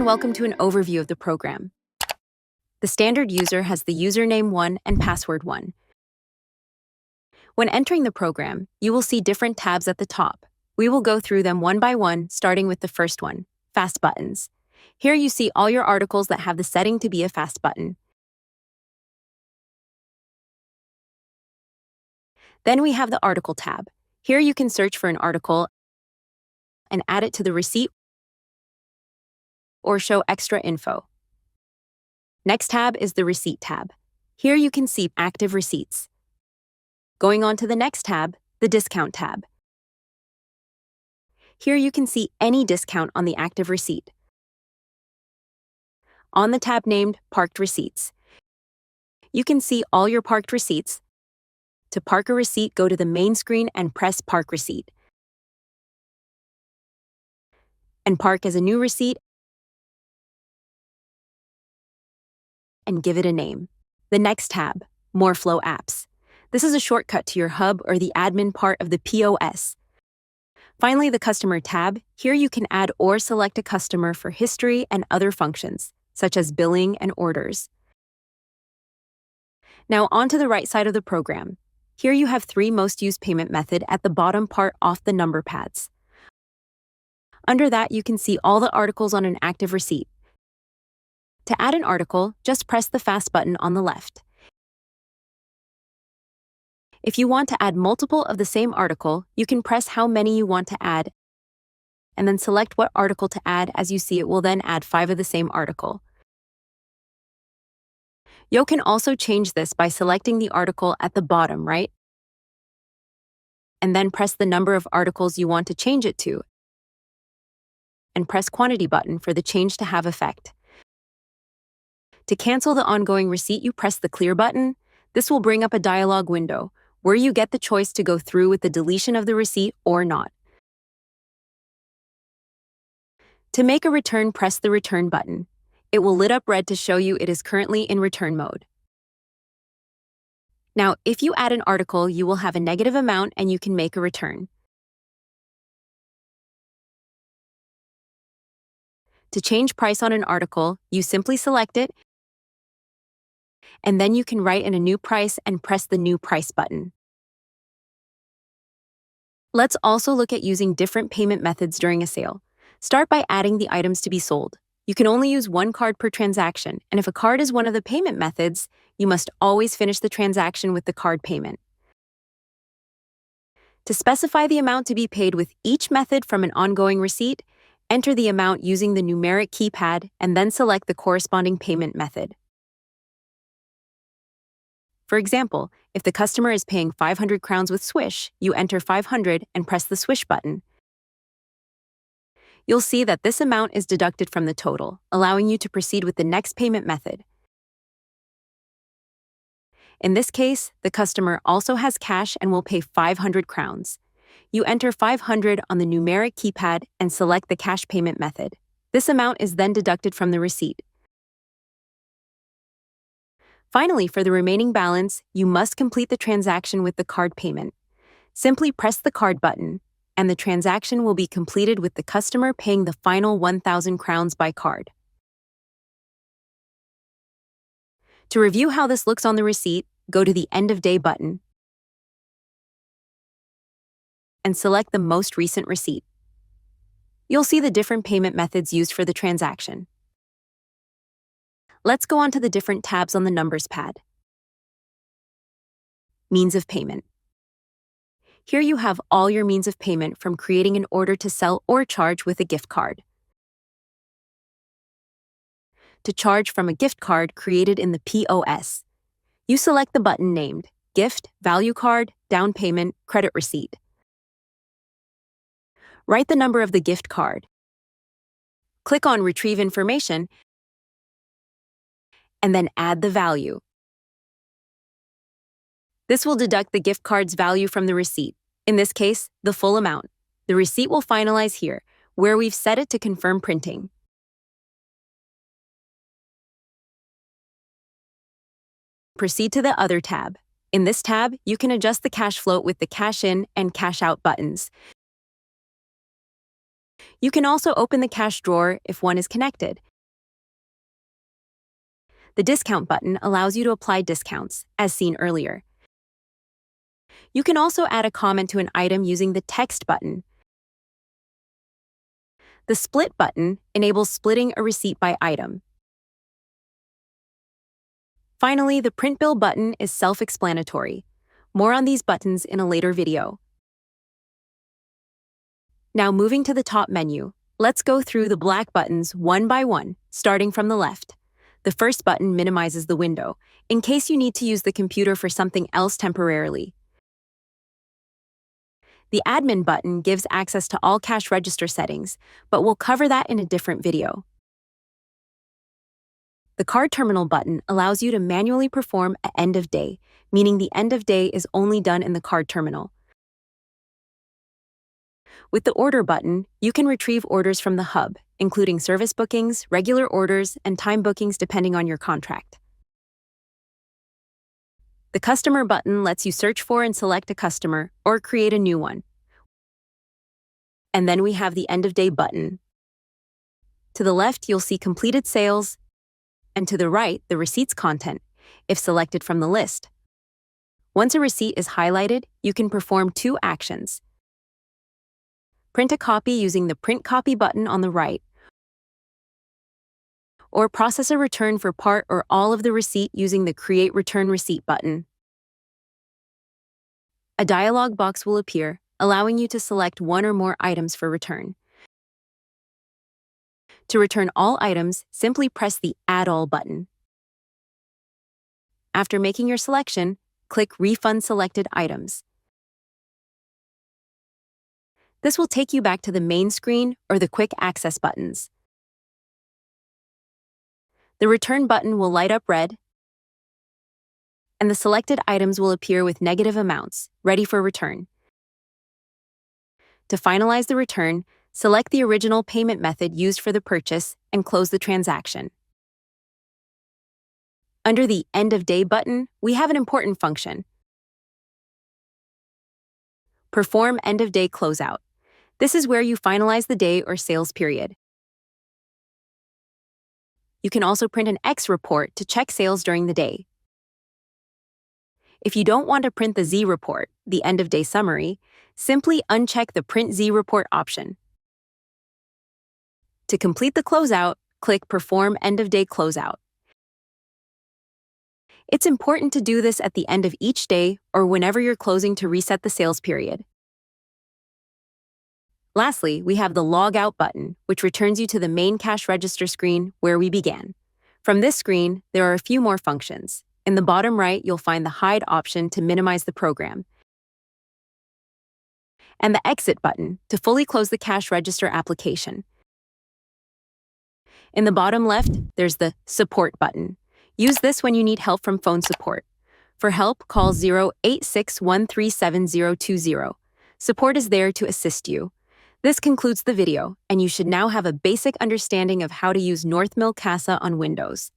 welcome to an overview of the program. The standard user has the username 1 and password 1. When entering the program, you will see different tabs at the top. We will go through them one by one, starting with the first one, Fast Buttons. Here you see all your articles that have the setting to be a fast button. Then we have the Article tab. Here you can search for an article and add it to the receipt or show extra info. Next tab is the Receipt tab. Here you can see active receipts. Going on to the next tab, the Discount tab. Here you can see any discount on the active receipt. On the tab named Parked Receipts, you can see all your parked receipts. To park a receipt, go to the main screen and press Park Receipt. And park as a new receipt and give it a name. The next tab, More Flo Apps. This is a shortcut to your hub or the admin part of the POS. Finally, the Customer tab. Here you can add or select a customer for history and other functions, such as billing and orders. Now on to the right side of the program. Here you have 3 most used payment method at the bottom part off the number pads. Under that, you can see all the articles on an active receipt. To add an article, just press the Fast button on the left. If you want to add multiple of the same article, you can press how many you want to add, and then select what article to add. As you see, it will then add 5 of the same article. You can also change this by selecting the article at the bottom right, and then press the number of articles you want to change it to, and press Quantity button for the change to have effect. To cancel the ongoing receipt, you press the Clear button. This will bring up a dialog window where you get the choice to go through with the deletion of the receipt or not. To make a return, press the Return button. It will lit up red to show you it is currently in return mode. Now, if you add an article, you will have a negative amount and you can make a return. To change price on an article, you simply select it, and then you can write in a new price and press the New Price button. Let's also look at using different payment methods during a sale. Start by adding the items to be sold. You can only use 1 card per transaction, and if a card is one of the payment methods, you must always finish the transaction with the card payment. To specify the amount to be paid with each method from an ongoing receipt, enter the amount using the numeric keypad and then select the corresponding payment method. For example, if the customer is paying 500 crowns with Swish, you enter 500 and press the Swish button. You'll see that this amount is deducted from the total, allowing you to proceed with the next payment method. In this case, the customer also has cash and will pay 500 crowns. You enter 500 on the numeric keypad and select the cash payment method. This amount is then deducted from the receipt. Finally, for the remaining balance, you must complete the transaction with the card payment. Simply press the card button, and the transaction will be completed with the customer paying the final 1,000 crowns by card. To review how this looks on the receipt, go to the End of Day button and select the most recent receipt. You'll see the different payment methods used for the transaction. Let's go on to the different tabs on the numbers pad. Means of payment. Here you have all your means of payment, from creating an order to sell or charge with a gift card, to charge from a gift card created in the POS. You select the button named Gift, Value Card, Down Payment, Credit Receipt. Write the number of the gift card. Click on Retrieve Information, and then add the value. This will deduct the gift card's value from the receipt, in this case, the full amount. The receipt will finalize here, where we've set it to confirm printing. Proceed to the Other tab. In this tab, you can adjust the cash float with the Cash In and Cash Out buttons. You can also open the cash drawer if one is connected. The discount button allows you to apply discounts, as seen earlier. You can also add a comment to an item using the text button. The split button enables splitting a receipt by item. Finally, the print bill button is self-explanatory. More on these buttons in a later video. Now moving to the top menu, let's go through the black buttons one by one, starting from the left. The first button minimizes the window, in case you need to use the computer for something else temporarily. The admin button gives access to all cash register settings, but we'll cover that in a different video. The card terminal button allows you to manually perform an end of day, meaning the end of day is only done in the card terminal. With the order button, you can retrieve orders from the hub, including service bookings, regular orders, and time bookings depending on your contract. The customer button lets you search for and select a customer or create a new one. And then we have the end of day button. To the left, you'll see completed sales, and to the right, the receipt's content, if selected from the list. Once a receipt is highlighted, you can perform two actions. Print a copy using the Print Copy button on the right, or process a return for part or all of the receipt using the Create Return Receipt button. A dialog box will appear, allowing you to select one or more items for return. To return all items, simply press the Add All button. After making your selection, click Refund Selected Items. This will take you back to the main screen or the Quick Access buttons. The Return button will light up red, and the selected items will appear with negative amounts, ready for return. To finalize the return, select the original payment method used for the purchase and close the transaction. Under the End of Day button, we have an important function. Perform End of Day Closeout. This is where you finalize the day or sales period. You can also print an X report to check sales during the day. If you don't want to print the Z report, the end of day summary, simply uncheck the Print Z report option. To complete the closeout, click Perform End of Day Closeout. It's important to do this at the end of each day or whenever you're closing to reset the sales period. Lastly, we have the Log Out button, which returns you to the main cash register screen where we began. From this screen, there are a few more functions. In the bottom right, you'll find the Hide option to minimize the program, and the Exit button to fully close the cash register application. In the bottom left, there's the Support button. Use this when you need help from phone support. For help, call 086137020. Support is there to assist you. This concludes the video, and you should now have a basic understanding of how to use Northmill Casa on Windows.